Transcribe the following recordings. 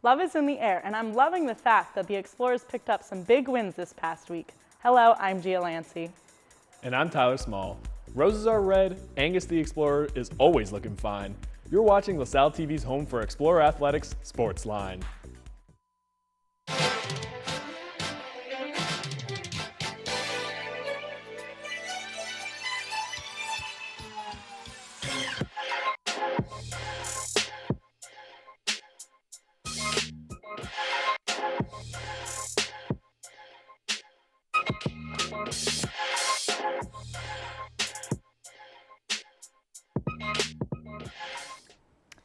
Love is in the air, and I'm loving the fact that the Explorers picked up some big wins this past week. Hello, I'm Gia Lancey. And I'm Tyler Small. Roses are red, Angus the Explorer is always looking fine. You're watching LaSalle TV's home for Explorer Athletics, SportsLine.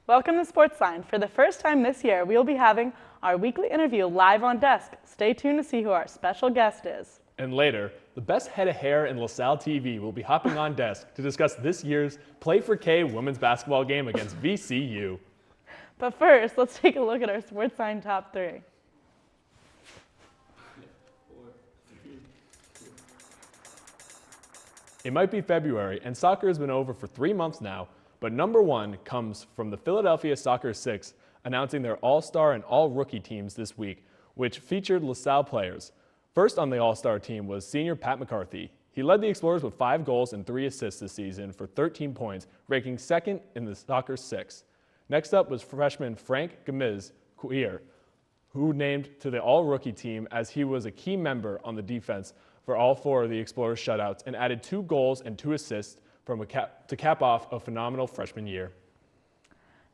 Welcome to SportsLine. For the first time this year, we will be having our weekly interview live on desk. Stay tuned to see who our special guest is. And later, the best head of hair in LaSalle TV will be hopping on desk to discuss this year's Play for K women's basketball game against VCU. But first, let's take a look at our SportsLine top 3. It might be February, and soccer has been over for 3 months now, but number 1 comes from the Philadelphia Soccer Six announcing their all-star and all-rookie teams this week, which featured LaSalle players. First on the all-star team was senior Pat McCarthy. He led the Explorers with 5 goals and 3 assists this season for 13 points, ranking second in the Soccer Six. Next up was freshman Frank Gamiz Queer, who named to the all-rookie team as he was a key member on the defense for all 4 of the Explorers shutouts and added 2 goals and 2 assists to cap off a phenomenal freshman year.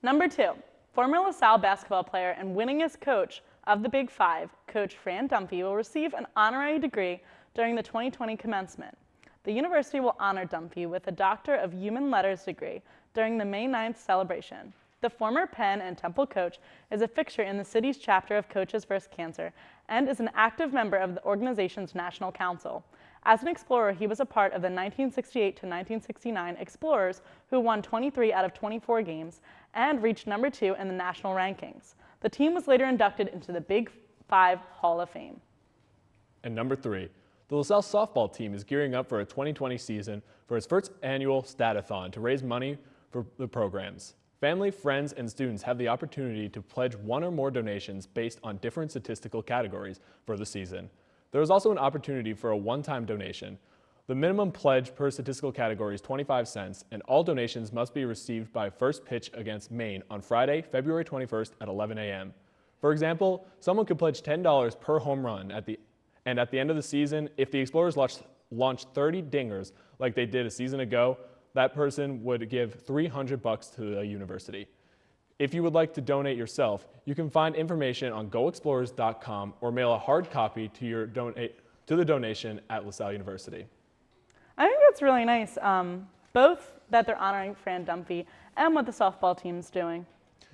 Number 2, former LaSalle basketball player and winningest coach of the Big Five, Coach Fran Dunphy, will receive an honorary degree during the 2020 commencement. The university will honor Dunphy with a Doctor of Human Letters degree during the May 9th celebration. The former Penn and Temple coach is a fixture in the city's chapter of Coaches vs. Cancer and is an active member of the organization's National Council. As an Explorer, he was a part of the 1968 to 1969 Explorers, who won 23 out of 24 games and reached number 2 in the national rankings. The team was later inducted into the Big Five Hall of Fame. And number 3, the LaSalle softball team is gearing up for a 2020 season for its first annual Statathon to raise money for the programs. Family, friends, and students have the opportunity to pledge 1 or more donations based on different statistical categories for the season. There is also an opportunity for a one-time donation. The minimum pledge per statistical category is 25 cents, and all donations must be received by first pitch against Maine on Friday, February 21st at 11 a.m. For example, someone could pledge $10 per home run at the end of the season. If the Explorers launch 30 dingers like they did a season ago, that person would give $300 to the university. If you would like to donate yourself, you can find information on goexplorers.com or mail a hard copy to the donation at LaSalle University. I think that's really nice, both that they're honoring Fran Dunphy and what the softball team's doing.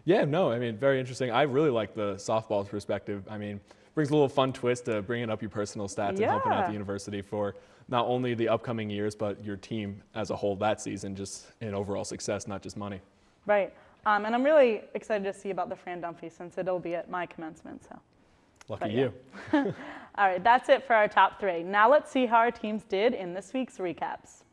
Yeah, no, I mean, very interesting. I really like the softball perspective. I mean, brings a little fun twist to bringing up your personal stats and helping out the university for not only the upcoming years, but your team as a whole that season, just in overall success, not just money. Right. And I'm really excited to see about the Fran Dunphy since it'll be at my commencement. So. Lucky you. All right, that's it for our top 3. Now let's see how our teams did in this week's recaps.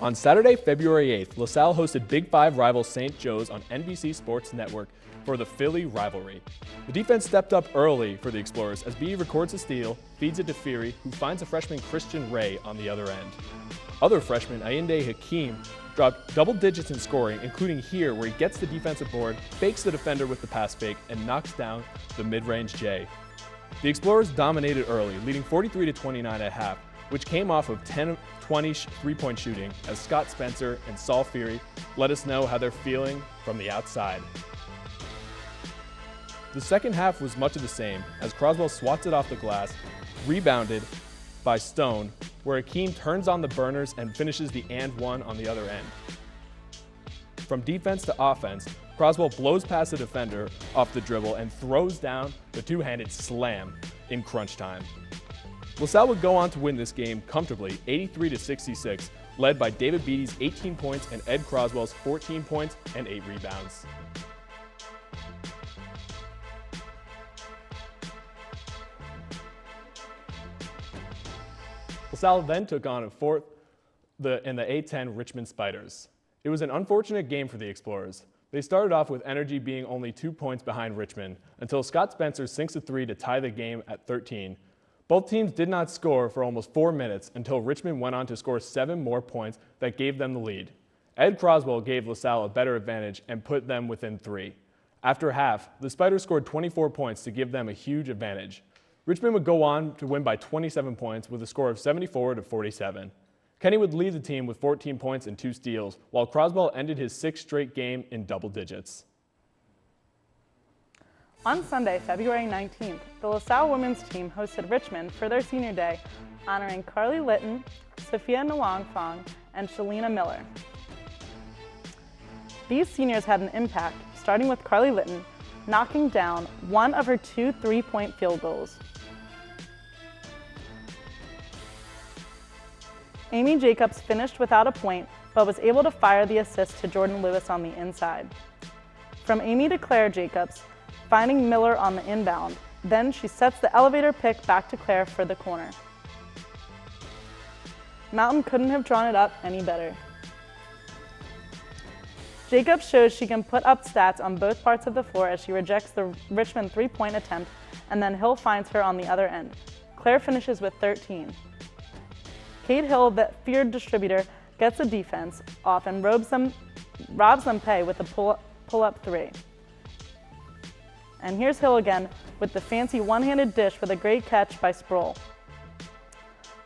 On Saturday, February 8th, LaSalle hosted Big Five rival St. Joe's on NBC Sports Network for the Philly rivalry. The defense stepped up early for the Explorers as B records a steal, feeds it to Fury, who finds a freshman Christian Ray on the other end. Other freshman Ayinde Hakeem dropped double digits in scoring, including here where he gets the defensive board, fakes the defender with the pass fake, and knocks down the mid-range J. The Explorers dominated early, leading 43-29 at half, which came off of 10-20 three-point shooting as Scott Spencer and Saul Fury let us know how they're feeling from the outside. The second half was much of the same as Croswell swats it off the glass, rebounded by Stone, where Hakeem turns on the burners and finishes the and one on the other end. From defense to offense, Croswell blows past the defender off the dribble and throws down the two-handed slam in crunch time. LaSalle would go on to win this game comfortably, 83-66, led by David Beatty's 18 points and Ed Croswell's 14 points and 8 rebounds. LaSalle then took on in the A10 Richmond Spiders. It was an unfortunate game for the Explorers. They started off with energy being only 2 points behind Richmond until Scott Spencer sinks a three to tie the game at 13. Both teams did not score for almost 4 minutes until Richmond went on to score 7 more points that gave them the lead. Ed Croswell gave LaSalle a better advantage and put them within 3. After half, the Spiders scored 24 points to give them a huge advantage. Richmond would go on to win by 27 points with a score of 74-47. Kenny would lead the team with 14 points and 2 steals, while Croswell ended his 6th straight game in double digits. On Sunday, February 19th, the LaSalle women's team hosted Richmond for their senior day, honoring Carly Litton, Sophia Nwangfong, and Shalina Miller. These seniors had an impact, starting with Carly Litton knocking down one of her 2 3-point field goals. Amy Jacobs finished without a point, but was able to fire the assist to Jordan Lewis on the inside. From Amy to Claire Jacobs, finding Miller on the inbound. Then she sets the elevator pick back to Claire for the corner. Mountain couldn't have drawn it up any better. Jacobs shows she can put up stats on both parts of the floor as she rejects the Richmond 3-point attempt, and then Hill finds her on the other end. Claire finishes with 13. Kate Hill, the feared distributor, gets a defense off and robs them pay with a pull-up 3. And here's Hill again with the fancy one-handed dish with a great catch by Sproul.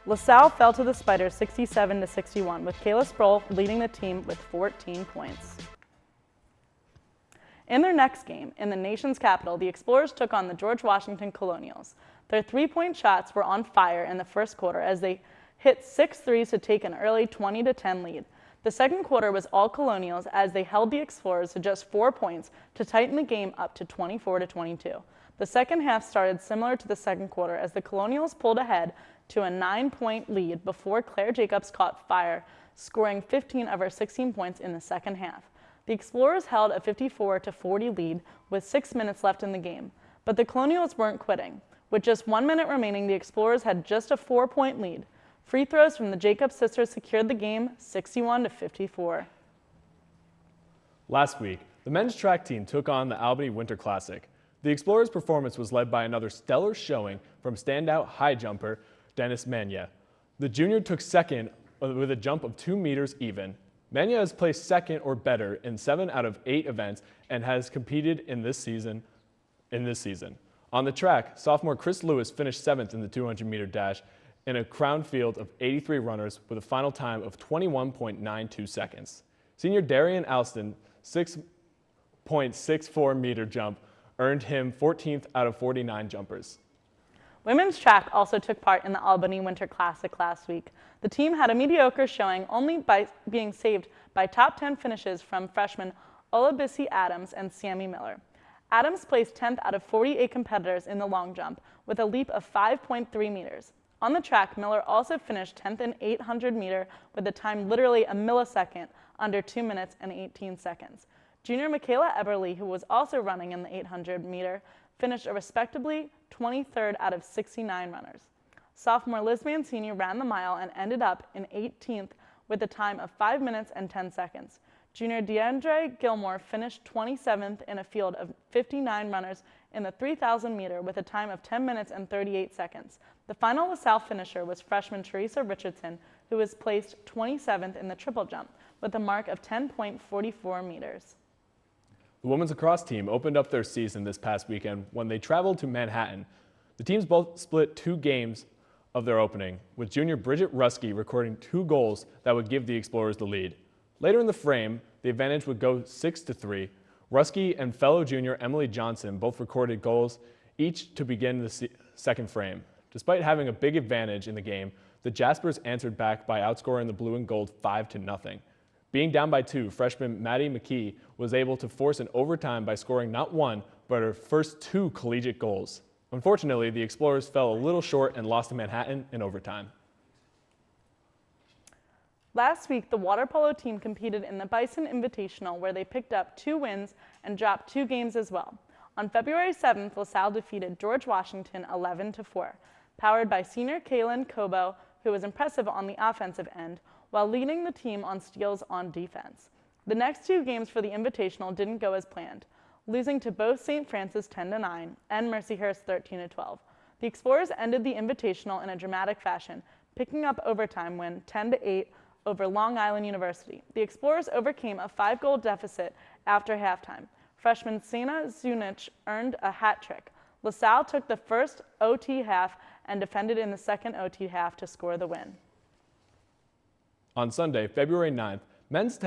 LaSalle fell to the Spiders 67-61, with Kayla Sproul leading the team with 14 points. In their next game, in the nation's capital, the Explorers took on the George Washington Colonials. Their 3-point shots were on fire in the first quarter as they hit 6 threes to take an early 20-10 lead. The second quarter was all Colonials as they held the Explorers to just 4 points to tighten the game up to 24-22. The second half started similar to the second quarter as the Colonials pulled ahead to a 9-point lead before Claire Jacobs caught fire, scoring 15 of her 16 points in the second half. The Explorers held a 54-40 lead with 6 minutes left in the game, but the Colonials weren't quitting. With just 1 minute remaining, the Explorers had just a 4-point lead. Free throws from the Jacobs sisters secured the game 61-54. Last week, the men's track team took on the Albany Winter Classic. The Explorers' performance was led by another stellar showing from standout high jumper Dennis Mania. The junior took second with a jump of 2 meters even. Mania has placed second or better in 7 out of 8 events and has competed in this season. On the track, sophomore Chris Lewis finished 7th in the 200-meter dash in a crowned field of 83 runners with a final time of 21.92 seconds. Senior Darian Alston, 6.64-meter jump earned him 14th out of 49 jumpers. Women's track also took part in the Albany Winter Classic last week. The team had a mediocre showing, only by being saved by top 10 finishes from freshmen Olabisi Adams and Sammy Miller. Adams placed 10th out of 48 competitors in the long jump with a leap of 5.3 meters. On the track, Miller also finished 10th in 800-meter with a time literally a millisecond under 2 minutes and 18 seconds. Junior Michaela Eberly, who was also running in the 800-meter, finished a respectably 23rd out of 69 runners. Sophomore Liz Mancini ran the mile and ended up in 18th with a time of 5 minutes and 10 seconds. Junior DeAndre Gilmore finished 27th in a field of 59 runners in the 3,000-meter with a time of 10 minutes and 38 seconds. The final LaSalle finisher was freshman Teresa Richardson, who was placed 27th in the triple jump with a mark of 10.44 meters. The women's lacrosse team opened up their season this past weekend when they traveled to Manhattan. The teams both split 2 games of their opening, with junior Bridget Rusky recording 2 goals that would give the Explorers the lead. Later in the frame, the advantage would go 6-3. Rusky and fellow junior Emily Johnson both recorded goals each to begin the second frame. Despite having a big advantage in the game, the Jaspers answered back by outscoring the blue and gold 5-0. Being down by 2, freshman Maddie McKee was able to force an overtime by scoring not 1, but her first 2 collegiate goals. Unfortunately, the Explorers fell a little short and lost to Manhattan in overtime. Last week, the water polo team competed in the Bison Invitational, where they picked up 2 wins and dropped 2 games as well. On February 7th, LaSalle defeated George Washington 11-4, powered by senior Kaylin Kobo, who was impressive on the offensive end, while leading the team on steals on defense. The next two games for the Invitational didn't go as planned, losing to both St. Francis 10-9 and Mercyhurst 13-12. The Explorers ended the Invitational in a dramatic fashion, picking up overtime win 10-8 over Long Island University. The Explorers overcame a 5-goal deficit after halftime. Freshman Sana Zunic earned a hat trick. LaSalle took the first OT half and defended in the second OT half to score the win. On Sunday, February 9th, men's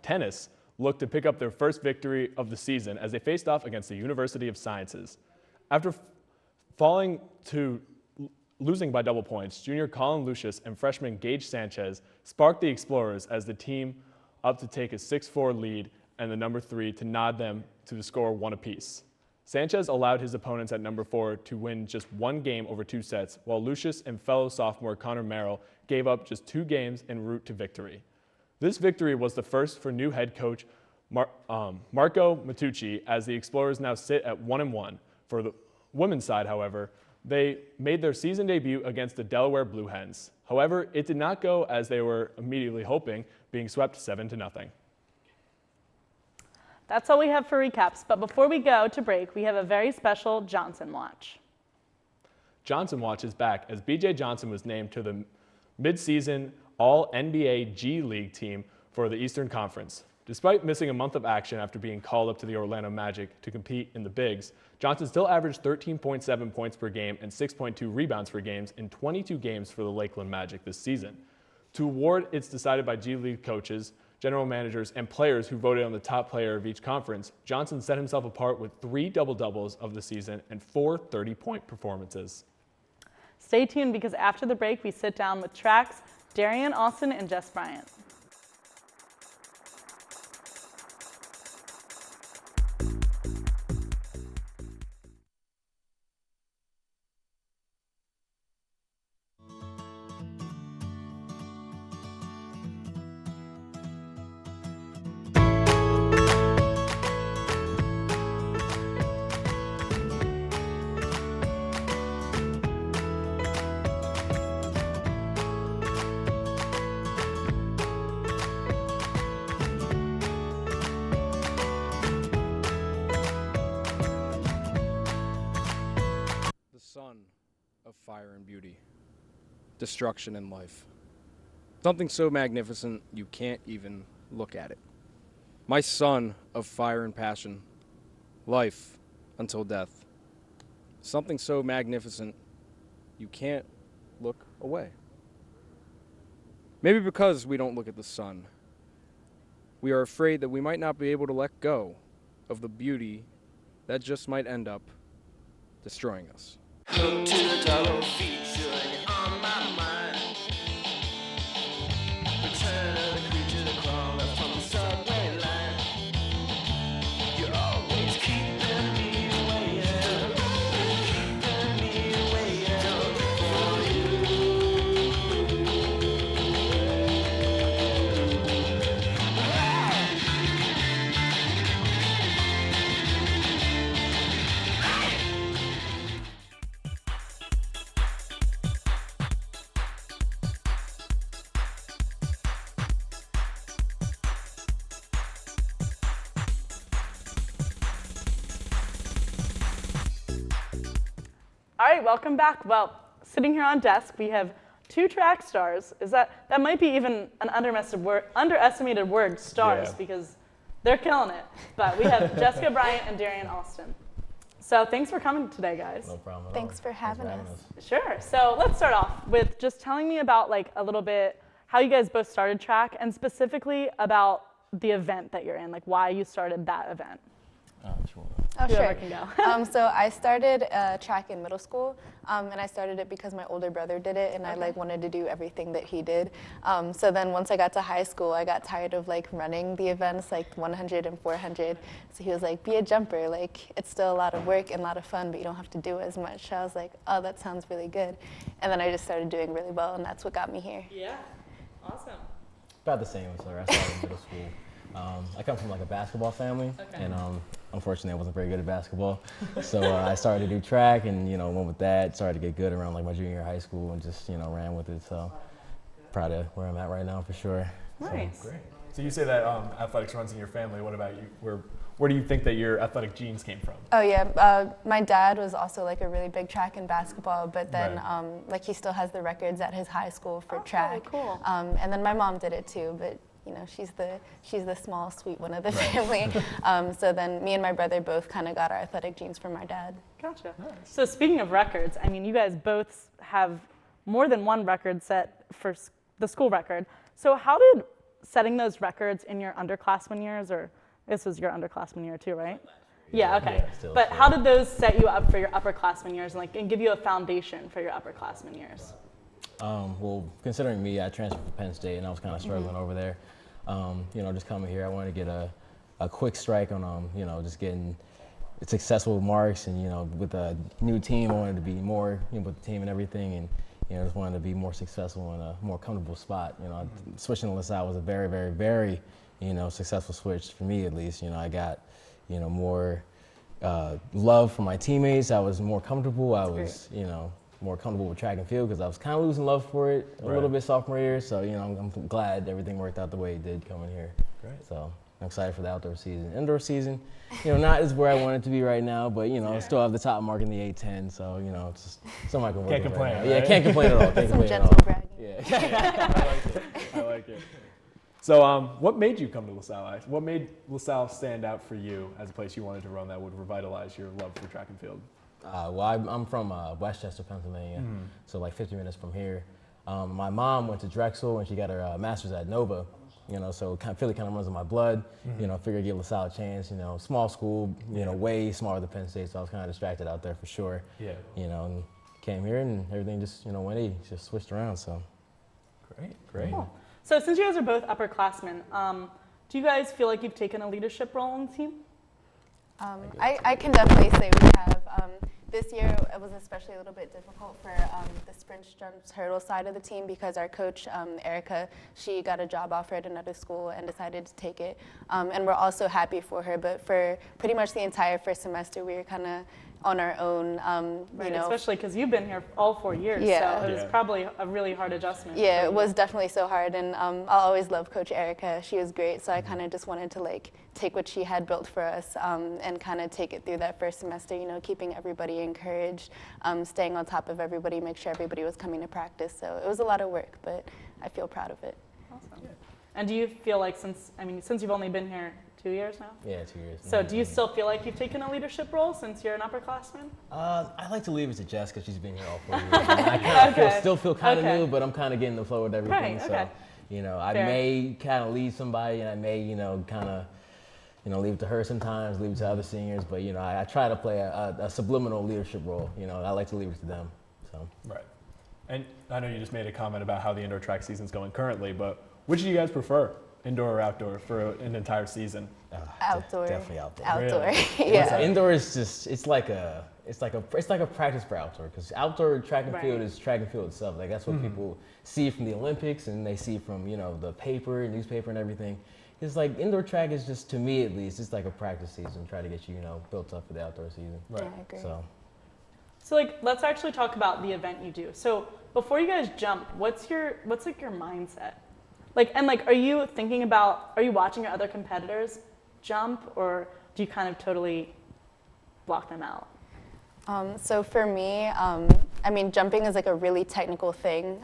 tennis looked to pick up their first victory of the season as they faced off against the University of Sciences. After losing by double points, junior Colin Lucius and freshman Gage Sanchez sparked the Explorers as the team up to take a 6-4 lead and the number 3 to nod them to the score 1 apiece. Sanchez allowed his opponents at number 4 to win just 1 game over 2 sets, while Lucius and fellow sophomore Connor Merrill gave up just 2 games en route to victory. This victory was the first for new head coach Marco Matucci, as the Explorers now sit at 1-1. For the women's side, however, they made their season debut against the Delaware Blue Hens. However, it did not go as they were immediately hoping, being swept 7-0. That's all we have for recaps, but before we go to break, we have a very special Johnson Watch. Johnson Watch is back as B.J. Johnson was named to the midseason All-NBA G League team for the Eastern Conference. Despite missing a month of action after being called up to the Orlando Magic to compete in the Bigs, Johnson still averaged 13.7 points per game and 6.2 rebounds per game in 22 games for the Lakeland Magic this season. To award, it's decided by G League coaches, general managers, and players who voted on the top player of each conference. Johnson set himself apart with 3 double-doubles of the season and 4 30-point performances. Stay tuned because after the break, we sit down with Track's Darian Austin and Jess Bryant. Sun of fire and beauty, destruction and life. Something so magnificent you can't even look at it. My sun of fire and passion, life until death. Something so magnificent you can't look away. Maybe because we don't look at the sun, we are afraid that we might not be able to let go of the beauty that just might end up destroying us. Hook to the double featuring on my mind. Return of the creature that crawled up from the subway line. You're always keeping me waiting, keeping me waiting for you. All right, welcome back. Well, sitting here on desk, we have 2 track stars. That might be even an underestimated word, stars, Yeah. because they're killing it. But we have Jessica Bryant and Darian Austin. So thanks for coming today, guys. No problem at all. Thanks for having us. Sure. So let's start off with just telling me about like a little bit how you guys both started track, and specifically about the event that you're in, like why you started that event. Sure. Oh, Whoever sure. can go. So I started track in middle school, and I started it because my older brother did it, and I like wanted to do everything that he did. So then once I got to high school, I got tired of like running the events, like 100 and 400. So he was like, be a jumper. Like, it's still a lot of work and a lot of fun, but you don't have to do as much. So I was like, oh, that sounds really good. And then I just started doing really well, and that's what got me here. Yeah. Awesome. About the same. So I started in middle school. I come from like a basketball family, and unfortunately I wasn't very good at basketball. So I started to do track, and went with that. Started to get good around like my junior year of high school, and just ran with it. So proud of where I'm at right now for sure. Nice. So, So you say that athletics runs in your family. What about you? Where do you think that your athletic genes came from? Oh yeah, my dad was also like a really big track and basketball, but then like he still has the records at his high school for track. Really cool. And then my mom did it too, but you know she's the small sweet one of the family. So then me and my brother both kind of got our athletic genes from our dad. Gotcha. Nice. So speaking of records, I mean, you guys both have more than one record set for the school record. So how did setting those records in your underclassmen years, or this was your underclassmen year too, right? Yeah, okay. Yeah, but how did those set you up for your upperclassmen years and give you a foundation for your upperclassmen years? Well, considering me, I transferred to Penn State and I was kind of struggling over there. You know, just coming here, I wanted to get a quick strike on, you know, just getting successful marks, and, you know, with a new team, I wanted to be more, you know, with the team and everything, and, you know, just wanted to be more successful in a more comfortable spot. You know, switching to LaSalle was a very, very, very, you know, successful switch for me at least. You know, I got, you know, more love from my teammates. I was more comfortable. I was, you know, more comfortable with track and field because I was kind of losing love for it a little bit sophomore year. So, you know, I'm glad everything worked out the way it did coming here. Great. So I'm excited for the outdoor season. Indoor season, you know, not as where I want it to be right now, but, you know, I still have the top mark in the A10. So, you know, it's just something I can work Can't with complain, right right? now. Yeah, can't complain at all. Can't Some complain at gentle all. bragging. Yeah. I like it. I like it. So what made you come to LaSalle? What made LaSalle stand out for you as a place you wanted to run that would revitalize your love for track and field? Well, I'm from Westchester, Pennsylvania, so like 50 minutes from here. My mom went to Drexel and she got her master's at Nova, you know, so Philly kind of runs in my blood. You know, figured give LaSalle a chance, you know, small school, you know, way smaller than Penn State, so I was kind of distracted out there for sure. Yeah. You know, and came here and everything just, you know, just switched around, so. Great. Cool. So since you guys are both upperclassmen, do you guys feel like you've taken a leadership role on the team? I can definitely say we have. This year it was especially a little bit difficult for the sprint jumps hurdle side of the team because our coach, Erica, she got a job offer at another school and decided to take it. And we're also happy for her, but for pretty much the entire first semester, we were kind of on our own, you know. Especially because you've been here all 4 years, so it was probably a really hard adjustment. Yeah, it was definitely so hard, and I'll always love Coach Erica. She was great, so I kind of just wanted to like take what she had built for us and kind of take it through that first semester, you know, keeping everybody encouraged, staying on top of everybody, make sure everybody was coming to practice. So it was a lot of work, but I feel proud of it. Awesome. Yeah. And do you feel like since you've only been here 2 years now? Yeah, 2 years. So do you still feel like you've taken a leadership role since you're an upperclassman? I like to leave it to Jess because she's been here all 4 years. I kind of still feel kind of new, but I'm kind of getting the flow with everything. So, you know, I may kind of lead somebody, and I may, you know, kind of, you know, leave it to her sometimes, leave it to other seniors. But, you know, I try to play a subliminal leadership role. You know, I like to leave it to them. So. Right. And I know you just made a comment about how the indoor track season's going currently, but which do you guys prefer, indoor or outdoor, for an entire season? Outdoor. Definitely outdoor. Outdoor. Really? Yeah. Indoor is just, it's like a practice for outdoor, because outdoor track and field is track and field itself. Like that's what people see from the Olympics and they see from, you know, the paper, newspaper and everything. It's like indoor track is just, to me at least, it's like a practice season, try to get you, you know, built up for the outdoor season. Right. Yeah, I agree. So like, let's actually talk about the event you do. So before you guys jump, what's like your mindset? Like, and like, are you watching your other competitors jump, or do you kind of totally block them out? So for me, I mean, jumping is like a really technical thing,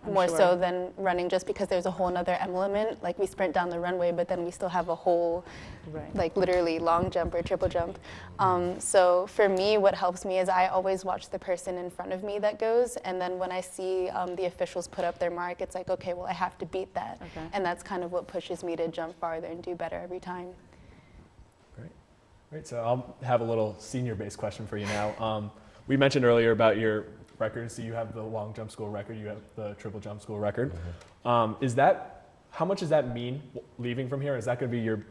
more so than running, just because there's a whole nother element. Like we sprint down the runway, but then we still have a whole, like literally long jump or triple jump. So for me, what helps me is I always watch the person in front of me that goes, and then when I see the officials put up their mark, it's like, okay, well I have to beat that. And that's kind of what pushes me to jump farther and do better every time. Great, so I'll have a little senior-based question for you now. We mentioned earlier about your records, so you have the long jump school record, you have the triple jump school record. How much does that mean leaving from here? Is that going to be your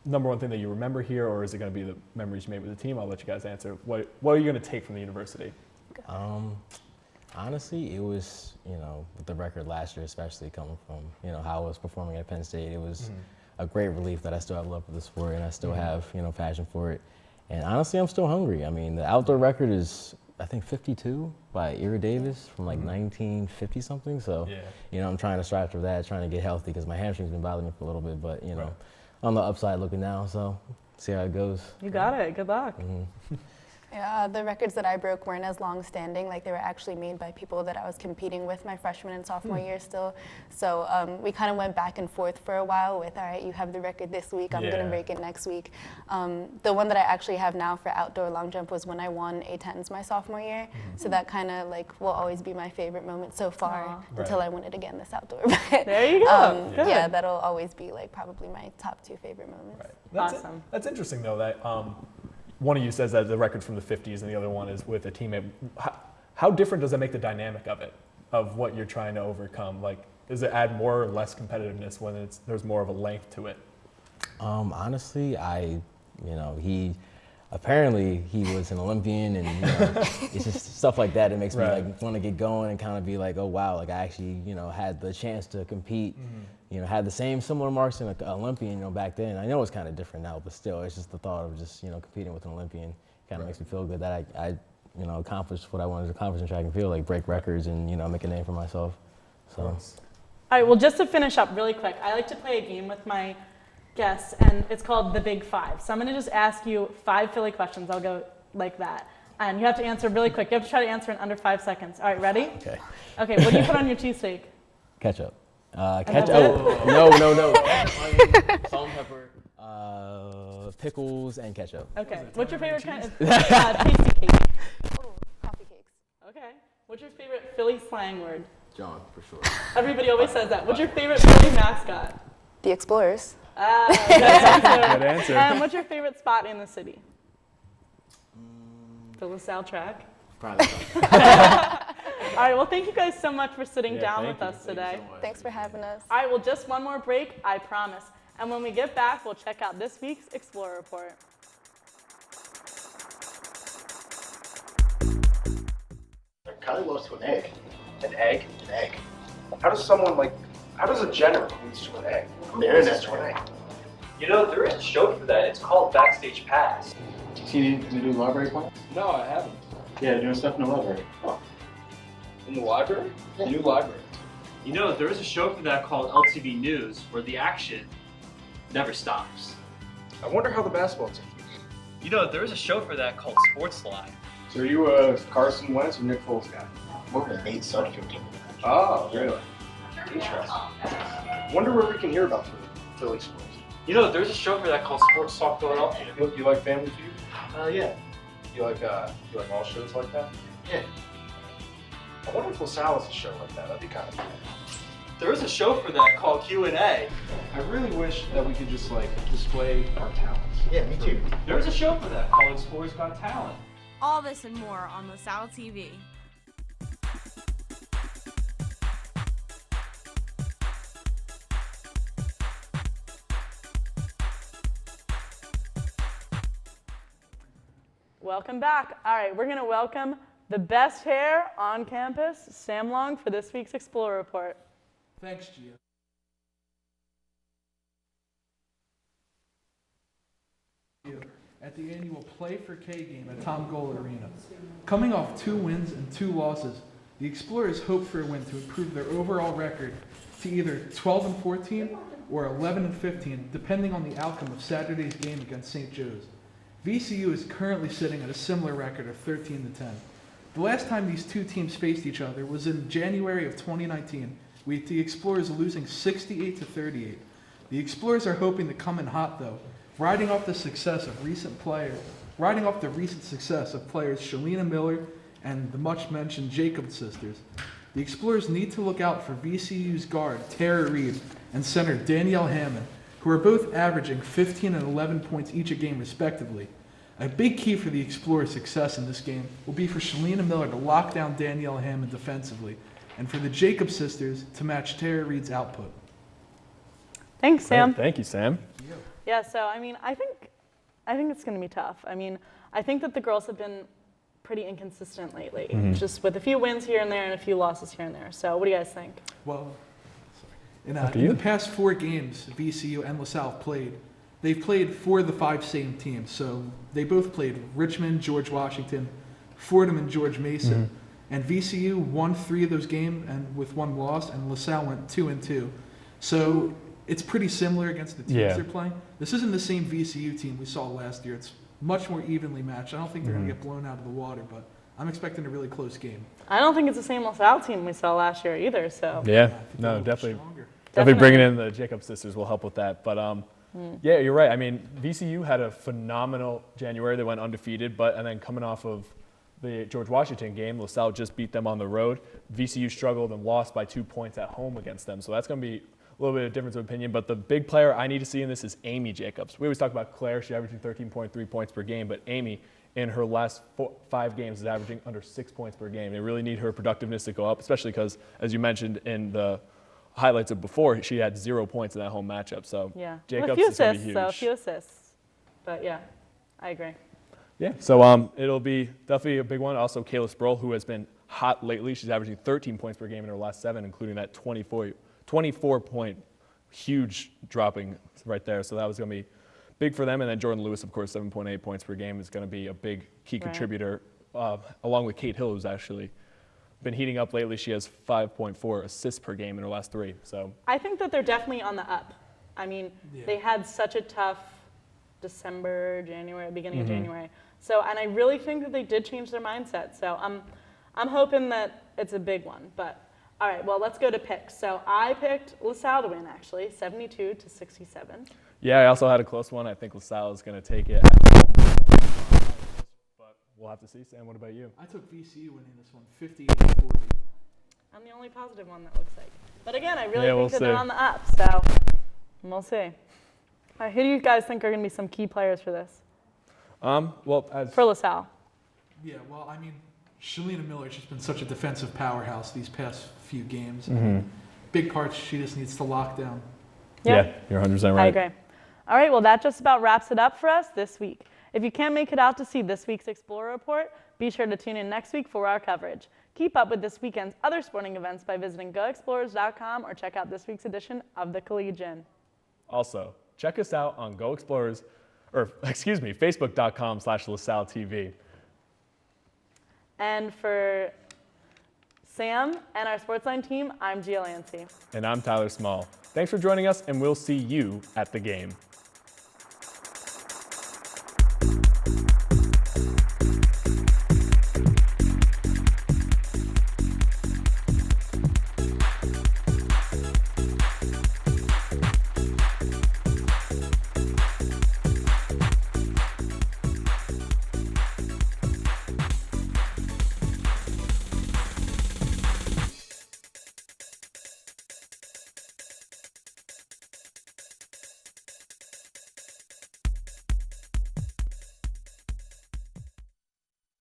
number one thing that you remember here, or is it going to be the memories you made with the team? I'll let you guys answer. What are you going to take from the university? Honestly, it was, you know, with the record last year, especially coming from, you know, how I was performing at Penn State, it was a great relief that I still have love for the sport and I still have, you know, passion for it. And honestly, I'm still hungry. I mean, the outdoor record is I think 52 by Ira Davis from like 1950 something. So, you know, I'm trying to strive for that, trying to get healthy because my hamstring's been bothering me for a little bit. But, you know, on the upside looking now, so see how it goes. You got it. Good luck. Yeah, the records that I broke weren't as long standing. Like they were actually made by people that I was competing with my freshman and sophomore year still. So we kind of went back and forth for a while with, all right, you have the record this week, I'm going to break it next week. The one that I actually have now for outdoor long jump was when I won A10s my sophomore year. So that kind of like will always be my favorite moment so far until I win it again this outdoor. There you go. Yeah, that'll always be like probably my top 2 favorite moments. Awesome. That's interesting though that one of you says that the record's from the 50s and the other one is with a teammate. How different does that make the dynamic of it, of what you're trying to overcome? Like, does it add more or less competitiveness when there's more of a length to it? Honestly, he was an Olympian, and you know, it's just stuff like that that makes me like want to get going and kind of be like, oh wow, like I actually, you know, had the chance to compete, you know, had the similar marks in an Olympian, you know, back then. I know it's kind of different now, but still, it's just the thought of just, you know, competing with an Olympian kind of makes me feel good that I you know, accomplished what I wanted to accomplish in track and field, like break records and, you know, make a name for myself. So. All right, well, just to finish up really quick, I like to play a game with my guests, and it's called The Big Five. So I'm going to just ask you 5 Philly questions. I'll go like that. And you have to answer really quick. You have to try to answer in under 5 seconds. All right, ready? Okay. Okay, what do you put on your cheesesteak? Ketchup. that's No. Salt and pepper, pickles, and ketchup. Okay. What's your favorite kind of tasty cake? Oh, coffee cakes. Okay. What's your favorite Philly slang word? John, for sure. Everybody always says that. What's your favorite Philly mascot? The Explorers. Good answer. Good answer. What's your favorite spot in the city? The LaSalle track. Probably. All right, well, thank you guys so much for sitting down with us today. Thanks for having us. All right, well, just one more break, I promise. And when we get back, we'll check out this week's Explorer Report. Kylie lost to an egg. An egg? An egg. How does a general lose to an egg? The internet's right. You know, there is a show for that. It's called Backstage Pass. See the new library plan? No, I haven't. Yeah, they're doing stuff in the library. Oh. In the library? The new library. You know, there is a show for that called LTV News, where the action never stops. I wonder how the basketball team. You know, there is a show for that called SportsLine. So are you a Carson Wentz or Nick Foles guy? More of a Nate Sutterfield team. Oh, really? Interesting. Wonder where we can hear about Philly sports. You know, there's a show for that called Sports Talk Philadelphia. You like Family Feud? Yeah. You like all shows like that? Yeah. I wonder if LaSalle has a show like that. That'd be kind of cool. There is a show for that called Q&A. I really wish that we could just like display our talents. Yeah, me too. There is a show for that called Explorers Got Talent. All this and more on LaSalle TV. Welcome back. All right, we're going to welcome the best hair on campus, Sam Long, for this week's Explorer Report. Thanks, Gia. At the annual Play for K game at Tom Goal Arena. Coming off 2 wins and 2 losses, the Explorers hope for a win to improve their overall record to either 12-14 or 11-15, depending on the outcome of Saturday's game against St. Joe's. VCU is currently sitting at a similar record of 13-10. The last time these two teams faced each other was in January of 2019, with the Explorers losing 68-38. The Explorers are hoping to come in hot though, riding off the recent success of players Shalina Miller and the much-mentioned Jacobs sisters. The Explorers need to look out for VCU's guard Tara Reed and center Danielle Hammond, who are both averaging 15 and 11 points each a game respectively. A big key for the Explorers' success in this game will be for Shalina Miller to lock down Danielle Hammond defensively, and for the Jacobs sisters to match Tara Reed's output. Thanks, Sam. Thank you, Sam. Yeah, so I mean, I think it's going to be tough. I mean, I think that the girls have been pretty inconsistent lately, just with a few wins here and there and a few losses here and there. So what do you guys think? Well, in the past 4 games VCU and LaSalle played, they've played 4 of the 5 same teams. So they both played Richmond, George Washington, Fordham and George Mason. And VCU won 3 of those games and with 1 loss, and LaSalle went 2-2. So it's pretty similar against the teams they're playing. This isn't the same VCU team we saw last year. It's much more evenly matched. I don't think they're going to get blown out of the water, but I'm expecting a really close game. I don't think it's the same LaSalle team we saw last year either. So Yeah, no, definitely bringing in the Jacobs sisters will help with that. But yeah, you're right. I mean, VCU had a phenomenal January. They went undefeated, and then coming off of the George Washington game, LaSalle just beat them on the road. VCU struggled and lost by 2 points at home against them. So that's going to be a little bit of difference of opinion. But the big player I need to see in this is Amy Jacobs. We always talk about Claire. She's averaging 13.3 points per game. But Amy, in her last 5 games, is averaging under 6 points per game. They really need her productiveness to go up, especially because, as you mentioned in the highlights of before, she had 0 points in that home matchup. So yeah, Jacobs is going to be huge. So a few assists. But yeah, I agree. Yeah, so it'll be definitely a big one. Also, Kayla Sproul, who has been hot lately. She's averaging 13 points per game in her last 7, including that 24-point huge dropping right there. So that was going to be big for them. And then Jordan Lewis, of course, 7.8 points per game is going to be a big key contributor, along with Kate Hill, who's actually been heating up lately. She has 5.4 assists per game in her last 3. So I think that they're definitely on the up. I mean, they had such a tough December, January, beginning of January. So, and I really think that they did change their mindset. So I'm hoping that it's a big one. But all right, well, let's go to picks. So I picked LaSalle to win, actually, 72-67. Yeah, I also had a close one. I think LaSalle is going to take it at home. But we'll have to see. Sam, what about you? I took VCU winning this one, 58-40. I'm the only positive one that looks like. But again, I really think that see. they're on the up. So we'll see. All right, who do you guys think are going to be some key players for this? For LaSalle. Yeah, well, I mean, Shalina Miller's just been such a defensive powerhouse these past few games. Big parts she just needs to lock down. Yeah, you're 100% right. I agree. All right, well, that just about wraps it up for us this week. If you can't make it out to see this week's Explorer Report, be sure to tune in next week for our coverage. Keep up with this weekend's other sporting events by visiting goexplorers.com or check out this week's edition of The Collegian. Also, check us out on Facebook.com/LaSalle TV. And for Sam and our SportsLine team, I'm Gia Lancey. And I'm Tyler Small. Thanks for joining us, and we'll see you at the game.